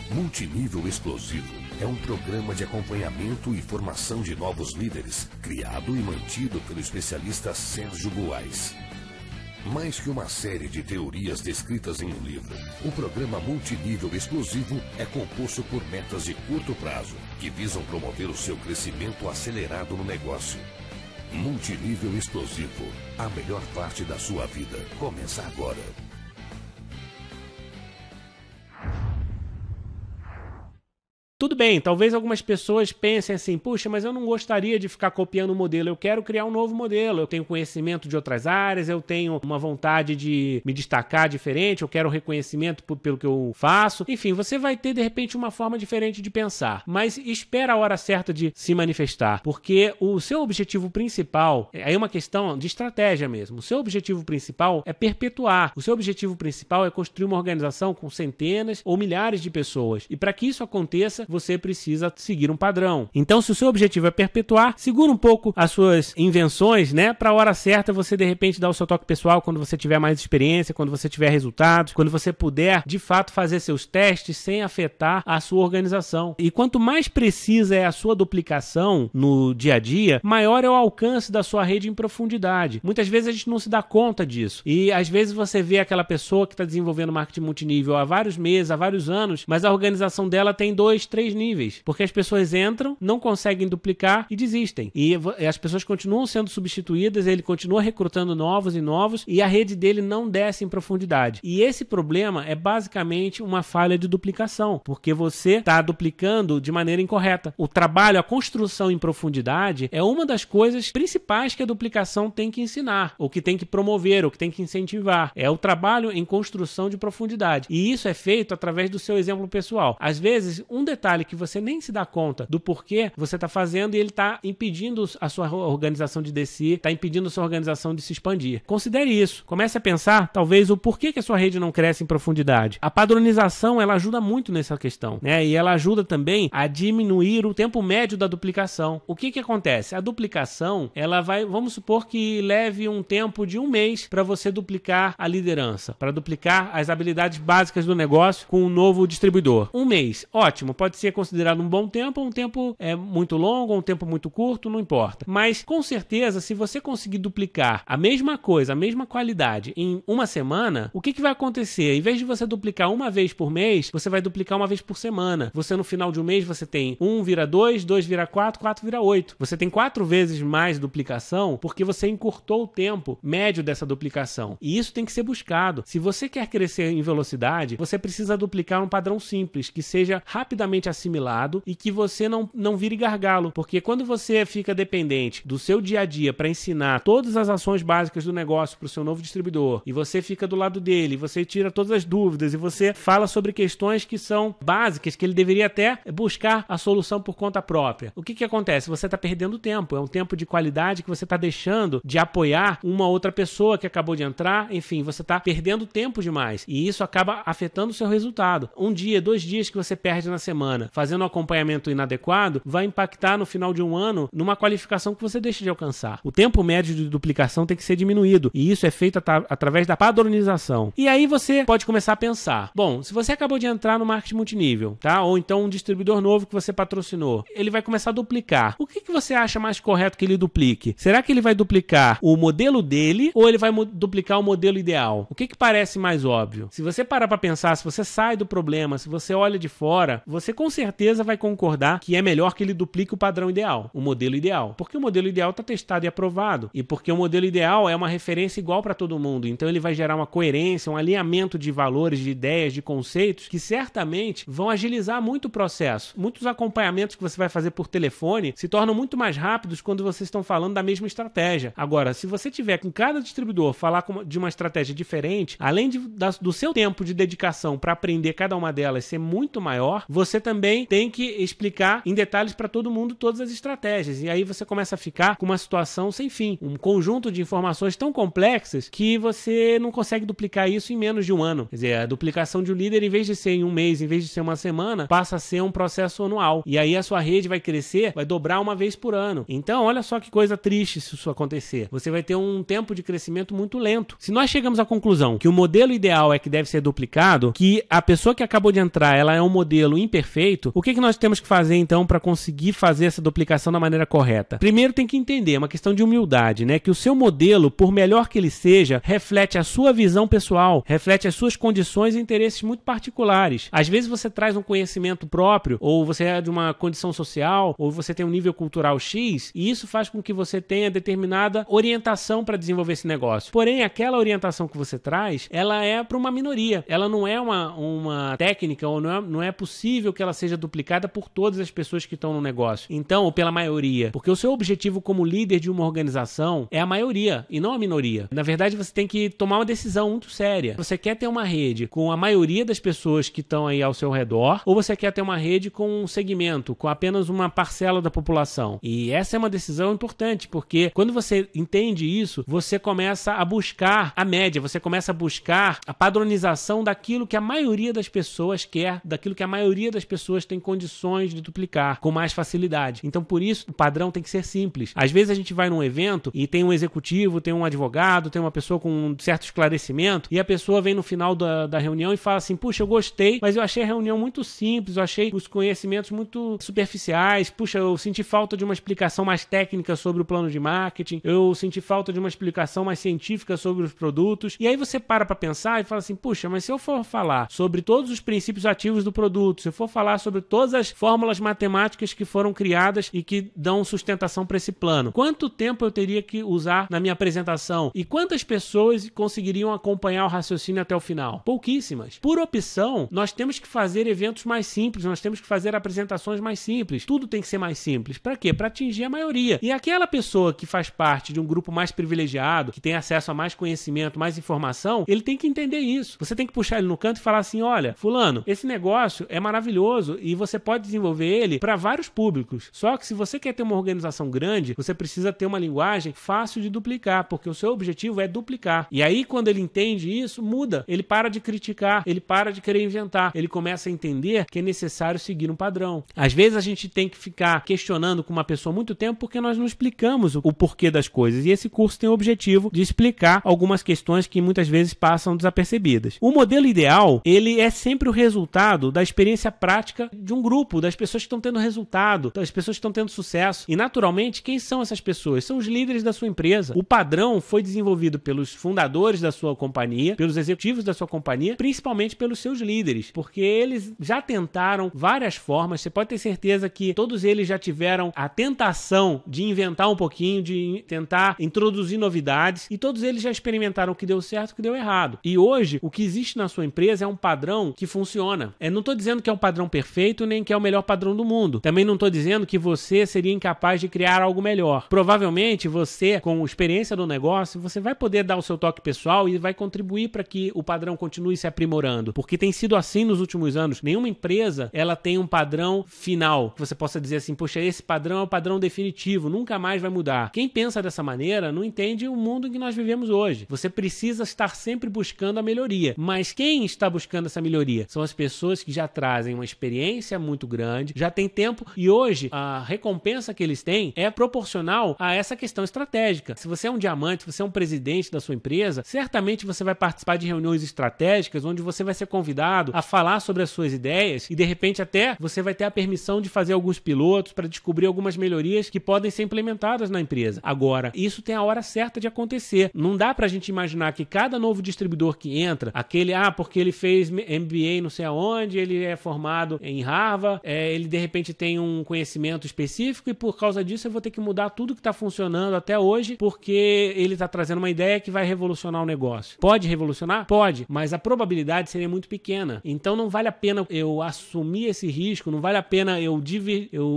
Multinível Explosivo é um programa de acompanhamento e formação de novos líderes, criado e mantido pelo especialista Sérgio Buarez. Mais que uma série de teorias descritas em um livro, o programa Multinível Explosivo é composto por metas de curto prazo, que visam promover o seu crescimento acelerado no negócio. Multinível Explosivo, a melhor parte da sua vida, começa agora. Tudo bem, talvez algumas pessoas pensem assim, puxa, mas eu não gostaria de ficar copiando o modelo, eu quero criar um novo modelo, eu tenho conhecimento de outras áreas, eu tenho uma vontade de me destacar diferente, eu quero reconhecimento pelo que eu faço, enfim, você vai ter de repente uma forma diferente de pensar, mas espera a hora certa de se manifestar, porque o seu objetivo principal, aí é uma questão de estratégia mesmo, o seu objetivo principal é perpetuar, o seu objetivo principal é construir uma organização com centenas ou milhares de pessoas, e para que isso aconteça, você precisa seguir um padrão. Então, se o seu objetivo é perpetuar, segura um pouco as suas invenções, né? Para a hora certa, você de repente dá o seu toque pessoal quando você tiver mais experiência, quando você tiver resultados, quando você puder, de fato, fazer seus testes sem afetar a sua organização. E quanto mais precisa é a sua duplicação no dia a dia, maior é o alcance da sua rede em profundidade. Muitas vezes a gente não se dá conta disso. E às vezes você vê aquela pessoa que está desenvolvendo marketing multinível há vários meses, há vários anos, mas a organização dela tem 2, 3 níveis, porque as pessoas entram, não conseguem duplicar e desistem. E as pessoas continuam sendo substituídas, ele continua recrutando novos e novos e a rede dele não desce em profundidade. E esse problema é basicamente uma falha de duplicação, porque você está duplicando de maneira incorreta. O trabalho, a construção em profundidade é uma das coisas principais que a duplicação tem que ensinar, ou que tem que promover, ou que tem que incentivar. É o trabalho em construção de profundidade. E isso é feito através do seu exemplo pessoal. Às vezes, um detalhe que você nem se dá conta do porquê você está fazendo e ele está impedindo a sua organização de descer, está impedindo a sua organização de se expandir. Considere isso. Comece a pensar, talvez, o porquê que a sua rede não cresce em profundidade. A padronização, ela ajuda muito nessa questão, né? E ela ajuda também a diminuir o tempo médio da duplicação. O que acontece? A duplicação, ela vai, vamos supor que leve um tempo de 1 mês para você duplicar a liderança, para duplicar as habilidades básicas do negócio com um novo distribuidor. 1 mês, ótimo, pode ser considerado um bom tempo, um tempo muito longo, um tempo muito curto, não importa. Mas, com certeza, se você conseguir duplicar a mesma coisa, a mesma qualidade em 1 semana, o que vai acontecer? Em vez de você duplicar 1 vez por mês, você vai duplicar 1 vez por semana. Você, no final de um mês, você tem 1 vira 2, 2 vira 4, 4 vira 8. Você tem 4 vezes mais duplicação porque você encurtou o tempo médio dessa duplicação. E isso tem que ser buscado. Se você quer crescer em velocidade, você precisa duplicar um padrão simples, que seja rapidamente assimilado e que você não vire gargalo, porque quando você fica dependente do seu dia a dia para ensinar todas as ações básicas do negócio para o seu novo distribuidor, e você fica do lado dele, você tira todas as dúvidas e você fala sobre questões que são básicas, que ele deveria até buscar a solução por conta própria. O que acontece? Você está perdendo tempo, é um tempo de qualidade que você está deixando de apoiar uma outra pessoa que acabou de entrar, enfim, você está perdendo tempo demais, e isso acaba afetando o seu resultado. 1 dia, 2 dias que você perde na semana fazendo um acompanhamento inadequado, vai impactar no final de 1 ano numa qualificação que você deixa de alcançar. O tempo médio de duplicação tem que ser diminuído, e isso é feito através da padronização. E aí você pode começar a pensar, bom, se você acabou de entrar no marketing multinível, tá? Ou então um distribuidor novo que você patrocinou, ele vai começar a duplicar. O que você acha mais correto que ele duplique? Será que ele vai duplicar o modelo dele ou ele vai duplicar o modelo ideal? O que parece mais óbvio? Se você parar para pensar, se você sai do problema, se você olha de fora, você com certeza vai concordar que é melhor que ele duplique o padrão ideal, o modelo ideal. Porque o modelo ideal está testado e aprovado. E porque o modelo ideal é uma referência igual para todo mundo. Então ele vai gerar uma coerência, um alinhamento de valores, de ideias, de conceitos que certamente vão agilizar muito o processo. Muitos acompanhamentos que você vai fazer por telefone se tornam muito mais rápidos quando vocês estão falando da mesma estratégia. Agora, se você tiver com cada distribuidor falar de uma estratégia diferente, além do seu tempo de dedicação para aprender cada uma delas ser muito maior, você também também tem que explicar em detalhes para todo mundo todas as estratégias. E aí você começa a ficar com uma situação sem fim, um conjunto de informações tão complexas que você não consegue duplicar isso em menos de um ano. Quer dizer, a duplicação de um líder, em vez de ser em um mês, em vez de ser uma semana, passa a ser um processo anual. E aí a sua rede vai crescer, vai dobrar uma vez por ano. Então, olha só que coisa triste se isso acontecer. Você vai ter um tempo de crescimento muito lento. Se nós chegamos à conclusão que o modelo ideal é que deve ser duplicado, que a pessoa que acabou de entrar, ela é um modelo imperfeito, o que nós temos que fazer então para conseguir fazer essa duplicação da maneira correta? Primeiro tem que entender, é uma questão de humildade, né? Que o seu modelo, por melhor que ele seja, reflete a sua visão pessoal, reflete as suas condições e interesses muito particulares. Às vezes você traz um conhecimento próprio, ou você é de uma condição social, ou você tem um nível cultural X, e isso faz com que você tenha determinada orientação para desenvolver esse negócio. Porém, aquela orientação que você traz, ela é para uma minoria. Ela não é uma técnica, ou não é possível que ela seja duplicada por todas as pessoas que estão no negócio. Então, ou pela maioria. Porque o seu objetivo como líder de uma organização é a maioria, e não a minoria. Na verdade, você tem que tomar uma decisão muito séria. Você quer ter uma rede com a maioria das pessoas que estão aí ao seu redor, ou você quer ter uma rede com um segmento, com apenas uma parcela da população? E essa é uma decisão importante, porque quando você entende isso, você começa a buscar a média, você começa a buscar a padronização daquilo que a maioria das pessoas quer, daquilo que a maioria das pessoas tem condições de duplicar com mais facilidade. Então, por isso, o padrão tem que ser simples. Às vezes a gente vai num evento e tem um executivo, tem um advogado, tem uma pessoa com um certo esclarecimento, e a pessoa vem no final da reunião e fala assim: puxa, eu gostei, mas eu achei a reunião muito simples, eu achei os conhecimentos muito superficiais, puxa, eu senti falta de uma explicação mais técnica sobre o plano de marketing, eu senti falta de uma explicação mais científica sobre os produtos. E aí você para pensar e fala assim: puxa, mas se eu for falar sobre todos os princípios ativos do produto, se eu for falar sobre todas as fórmulas matemáticas que foram criadas e que dão sustentação para esse plano, quanto tempo eu teria que usar na minha apresentação? E quantas pessoas conseguiriam acompanhar o raciocínio até o final? Pouquíssimas. Por opção, nós temos que fazer eventos mais simples, nós temos que fazer apresentações mais simples. Tudo tem que ser mais simples. Para quê? Para atingir a maioria. E aquela pessoa que faz parte de um grupo mais privilegiado, que tem acesso a mais conhecimento, mais informação, ele tem que entender isso. Você tem que puxar ele no canto e falar assim: olha, fulano, esse negócio é maravilhoso e você pode desenvolver ele para vários públicos. Só que se você quer ter uma organização grande, você precisa ter uma linguagem fácil de duplicar, porque o seu objetivo é duplicar. E aí, quando ele entende isso, muda. Ele para de criticar, ele para de querer inventar, ele começa a entender que é necessário seguir um padrão. Às vezes a gente tem que ficar questionando com uma pessoa muito tempo porque nós não explicamos o porquê das coisas. E esse curso tem o objetivo de explicar algumas questões que muitas vezes passam desapercebidas. O modelo ideal, ele é sempre o resultado da experiência prática de um grupo, das pessoas que estão tendo resultado, das pessoas que estão tendo sucesso. E naturalmente, quem são essas pessoas? São os líderes da sua empresa. O padrão foi desenvolvido pelos fundadores da sua companhia, pelos executivos da sua companhia, principalmente pelos seus líderes, porque eles já tentaram várias formas. Você pode ter certeza que todos eles já tiveram a tentação de inventar um pouquinho, de tentar introduzir novidades, e todos eles já experimentaram o que deu certo e o que deu errado. E hoje, o que existe na sua empresa é um padrão que funciona. Não estou dizendo que é um padrão perfeito, nem que é o melhor padrão do mundo. Também não estou dizendo que você seria incapaz de criar algo melhor. Provavelmente você, com experiência no negócio, você vai poder dar o seu toque pessoal e vai contribuir para que o padrão continue se aprimorando. Porque tem sido assim nos últimos anos. Nenhuma empresa, ela tem um padrão final, que você possa dizer assim: poxa, esse padrão é o padrão definitivo, nunca mais vai mudar. Quem pensa dessa maneira não entende o mundo em que nós vivemos hoje. Você precisa estar sempre buscando a melhoria. Mas quem está buscando essa melhoria? São as pessoas que já trazem uma experiência muito grande, já tem tempo, e hoje a recompensa que eles têm é proporcional a essa questão estratégica. Se você é um diamante, se você é um presidente da sua empresa, certamente você vai participar de reuniões estratégicas onde você vai ser convidado a falar sobre as suas ideias, e de repente até você vai ter a permissão de fazer alguns pilotos para descobrir algumas melhorias que podem ser implementadas na empresa. Agora, isso tem a hora certa de acontecer. Não dá pra gente imaginar que cada novo distribuidor que entra, aquele, porque ele fez MBA não sei aonde, ele é formado em Harvard, ele de repente tem um conhecimento específico e por causa disso eu vou ter que mudar tudo que está funcionando até hoje porque ele está trazendo uma ideia que vai revolucionar o negócio. Pode revolucionar? Pode, mas a probabilidade seria muito pequena. Então não vale a pena eu assumir esse risco, não vale a pena eu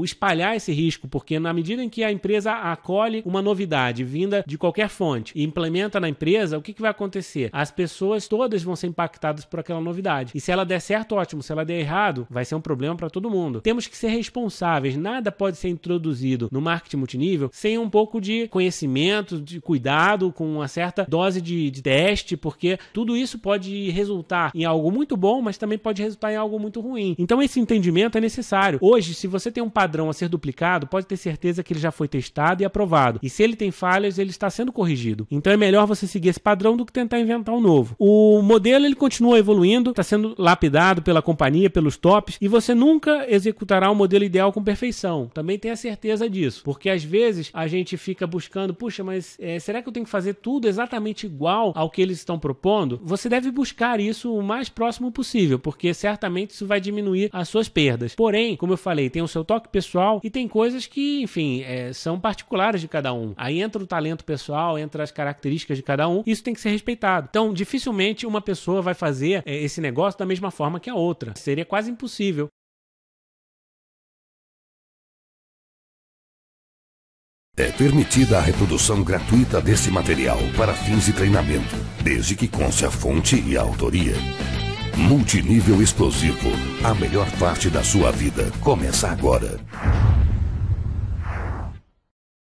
espalhar esse risco, porque na medida em que a empresa acolhe uma novidade vinda de qualquer fonte e implementa na empresa, o que vai acontecer? As pessoas todas vão ser impactadas por aquela novidade. E se ela der certo, ótimo. Se ela der errado, vai ser um problema para todo mundo. Temos que ser responsáveis, nada pode ser introduzido no marketing multinível sem um pouco de conhecimento, de cuidado, com uma certa dose de teste, porque tudo isso pode resultar em algo muito bom, mas também pode resultar em algo muito ruim. Então esse entendimento é necessário. Hoje, se você tem um padrão a ser duplicado, pode ter certeza que ele já foi testado e aprovado. E se ele tem falhas, ele está sendo corrigido. Então é melhor você seguir esse padrão do que tentar inventar um novo. O modelo ele continua evoluindo, está sendo lapidado pela companhia, pelos tops, e você nunca executará um modelo ideal com perfeição. Também tenha certeza disso, porque às vezes a gente fica buscando, puxa, mas será que eu tenho que fazer tudo exatamente igual ao que eles estão propondo? Você deve buscar isso o mais próximo possível, porque certamente isso vai diminuir as suas perdas. Porém, como eu falei, tem o seu toque pessoal e tem coisas que, enfim, são particulares de cada um. Aí entra o talento pessoal, entra as características de cada um, isso tem que ser respeitado. Então, dificilmente uma pessoa vai fazer esse negócio da mesma forma que a outra. Seria quase impossível. É permitida a reprodução gratuita deste material para fins de treinamento, desde que conste a fonte e a autoria. Multinível Explosivo, a melhor parte da sua vida começa agora.